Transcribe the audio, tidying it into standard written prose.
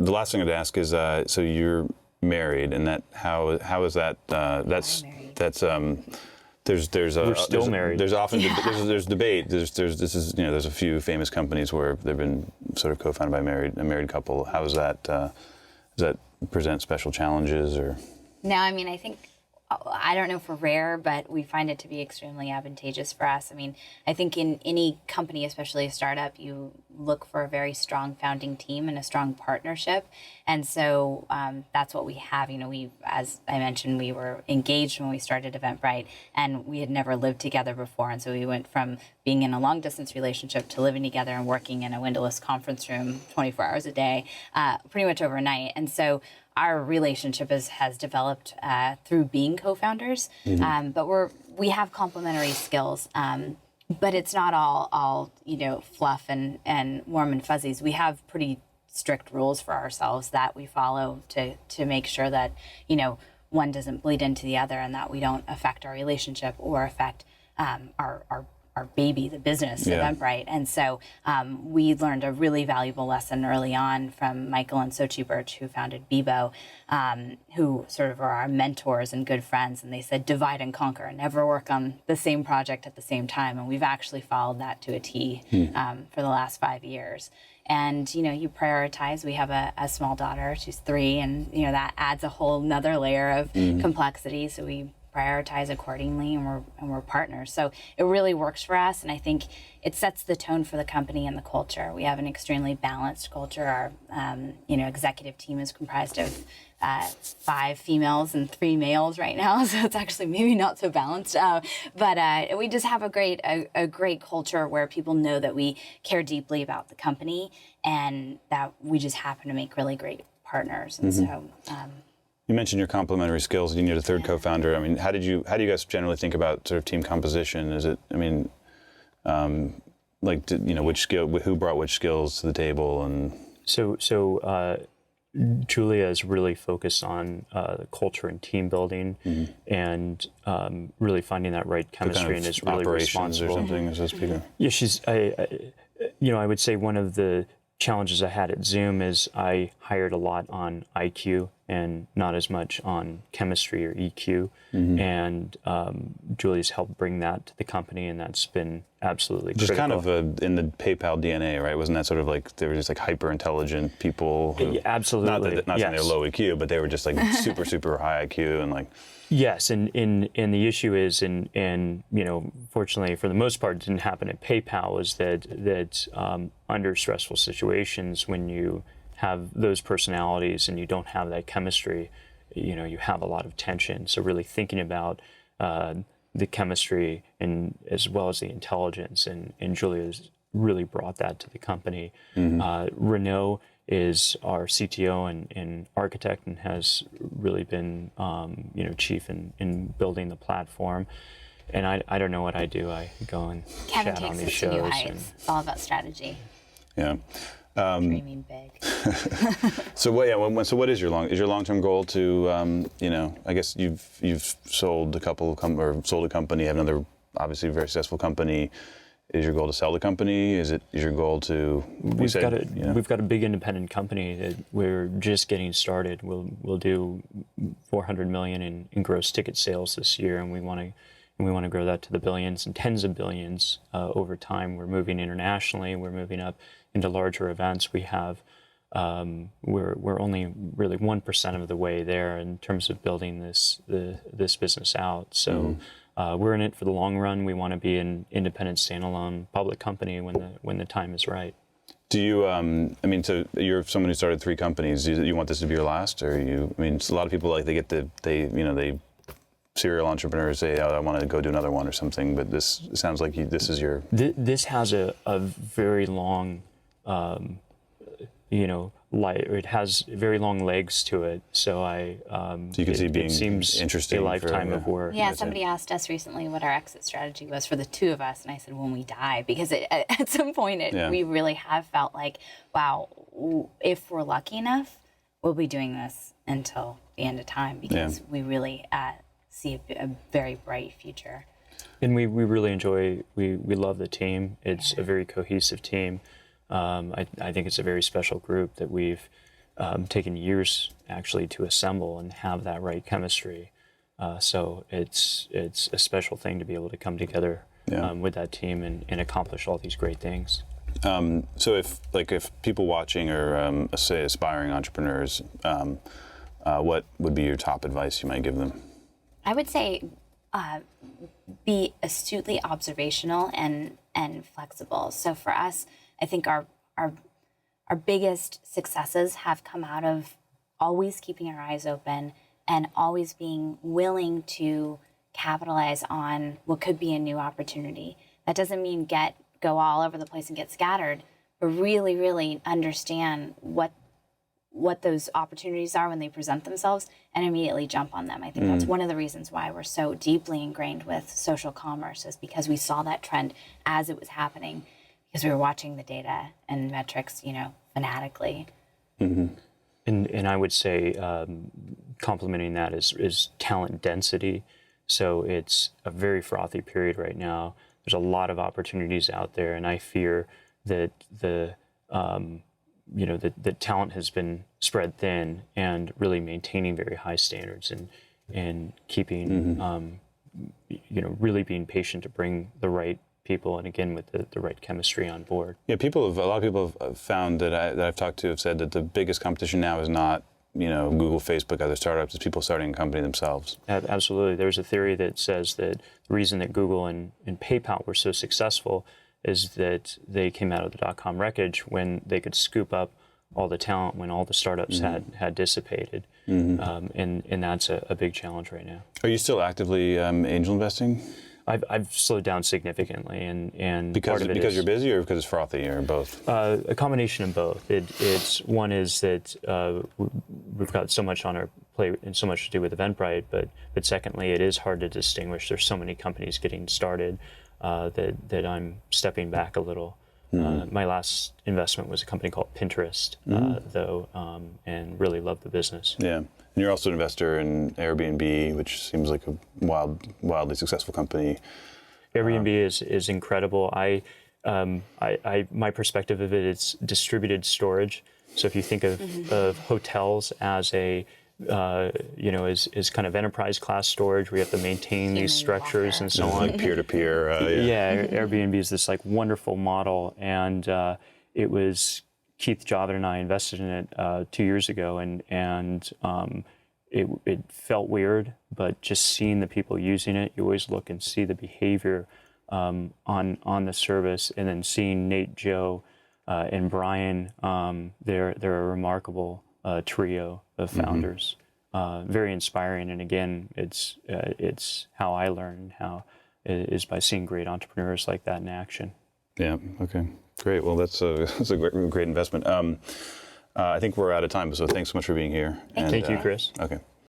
the last thing I'd ask is, so you're married, and that how is that? We're still married. There's often there's debate. There's a few famous companies where they've been sort of co-founded by a married couple. How is that? Does that present special challenges or? No, I mean, I think, I don't know if we're rare, but we find it to be extremely advantageous for us. I mean, I think in any company, especially a startup, you look for a very strong founding team and a strong partnership. And so that's what we have. We, as I mentioned, we were engaged when we started Eventbrite, and we had never lived together before. And so we went from being in a long distance relationship to living together and working in a windowless conference room 24 hours a day, pretty much overnight. And so our relationship has developed through being co-founders, but we have complementary skills. But it's not all fluff and warm and fuzzies. We have pretty strict rules for ourselves that we follow to make sure that one doesn't bleed into the other, and that we don't affect our relationship or affect our baby, the business, Eventbrite. And so we learned a really valuable lesson early on from Michael and Sochi Birch, who founded Bebo, who sort of are our mentors and good friends. And they said, divide and conquer, never work on the same project at the same time. And we've actually followed that to a T for the last 5 years. And, you prioritize. We have a small daughter, she's 3, and, that adds a whole nother layer of complexity. So we prioritize accordingly, and we're partners. So it really works for us, and I think it sets the tone for the company and the culture. We have an extremely balanced culture. Our executive team is comprised of 5 females and 3 males right now, so it's actually maybe not so balanced. But we just have a great culture where people know that we care deeply about the company, and that we just happen to make really great partners. And so. You mentioned your complementary skills, and you're the third co-founder. I mean, how do you guys generally think about sort of team composition? Is it, which skill, who brought which skills to the table, and so Julia is really focused on culture and team building, and really finding that right chemistry, and is really responsible. Or something, so to speak. Yeah, she's. I would say one of the challenges I had at Zoom is I hired a lot on IQ and not as much on chemistry or EQ. And Julia's helped bring that to the company, and that's been absolutely critical. Just kind of in the PayPal DNA, right? Wasn't that sort of like, they were just like hyper intelligent people? Yeah, absolutely. Not saying they were low EQ, but they were just like super, super high IQ and like. Yes, and the issue is, and fortunately for the most part, it didn't happen at PayPal, is that under stressful situations, when you have those personalities and you don't have that chemistry, you have a lot of tension. So really thinking about the chemistry and as well as the intelligence, and Julia's really brought that to the company. Renaud is our CTO and architect, and has really been chief in building the platform. And I don't know what I do. I go and Kevin chat on these takes shows. it to new heights. It's all about strategy. Yeah. Dreaming big. So what is your long-term goal to I guess you've sold a couple sold a company, have another obviously very successful company. Is your goal to sell the company? Is your goal to? We've got a big independent company that we're just getting started. We'll do $400 million in gross ticket sales this year, and we want to grow that to the billions and tens of billions over time. We're moving internationally. We're moving up into larger events. We have we're only really 1% of the way there in terms of building this business out. So. We're in it for the long run. We want to be an independent, standalone public company when the time is right. Do you? So you're someone who started 3 companies. Do you want this to be your last, or you? It's a lot of people like they serial entrepreneurs say, "Oh, I want to go do another one or something." But this sounds like this is your. This has a very long, it has very long legs to it. So so you can see being interesting, a lifetime of work. Yeah, somebody asked us recently what our exit strategy was for the 2 of us, and I said, when we die, because at some point we really have felt like, wow, if we're lucky enough, we'll be doing this until the end of time, because we really see a very bright future. And we really enjoy, we love the team. It's a very cohesive team. I think it's a very special group that we've taken years actually to assemble and have that right chemistry. So it's a special thing to be able to come together with that team and accomplish all these great things. So if people watching are say aspiring entrepreneurs, what would be your top advice you might give them? I would say be astutely observational and flexible. So for us, I think our biggest successes have come out of always keeping our eyes open and always being willing to capitalize on what could be a new opportunity. That doesn't mean go all over the place and get scattered, but really, really understand what those opportunities are when they present themselves and immediately jump on them. I think that's one of the reasons why we're so deeply ingrained with social commerce, is because we saw that trend as it was happening, because we were watching the data and metrics, fanatically. And I would say complementing that is talent density. So it's a very frothy period right now. There's a lot of opportunities out there, and I fear that the talent has been spread thin, and really maintaining very high standards and keeping really being patient to bring the right people, and again with the right chemistry on board. Yeah, a lot of people have found that I've talked to have said that the biggest competition now is not Google, Facebook, other startups, is people starting a company themselves. Absolutely. There's a theory that says that the reason that Google and PayPal were so successful is that they came out of the dot-com wreckage when they could scoop up all the talent when all the startups had dissipated. And that's a big challenge right now. Are you still actively angel investing? I've slowed down significantly, and because part of it because is, you're busy, or because it's frothy, or both? A combination of both. It's one is that we've got so much on our plate and so much to do with Eventbrite, but secondly, it is hard to distinguish. There's so many companies getting started that I'm stepping back a little. My last investment was a company called Pinterest, though, and really loved the business. Yeah. And you're also an investor in Airbnb, which seems like a wildly successful company. Airbnb is incredible. My perspective of it is distributed storage. So if you think of hotels as as kind of enterprise class storage, where you have to maintain these structures and so on. Like peer-to-peer. Airbnb is this wonderful model, and it was Keith Javid and I invested in it 2 years ago, and it felt weird, but just seeing the people using it, you always look and see the behavior on the service, and then seeing Nate, Joe, and Brian, they're a remarkable trio of founders. Very inspiring, and again, it's how I learn is by seeing great entrepreneurs like that in action. Yeah. Okay. Great. Well, that's a great investment. I think we're out of time, so thanks so much for being here. Thank you, Chris. Okay.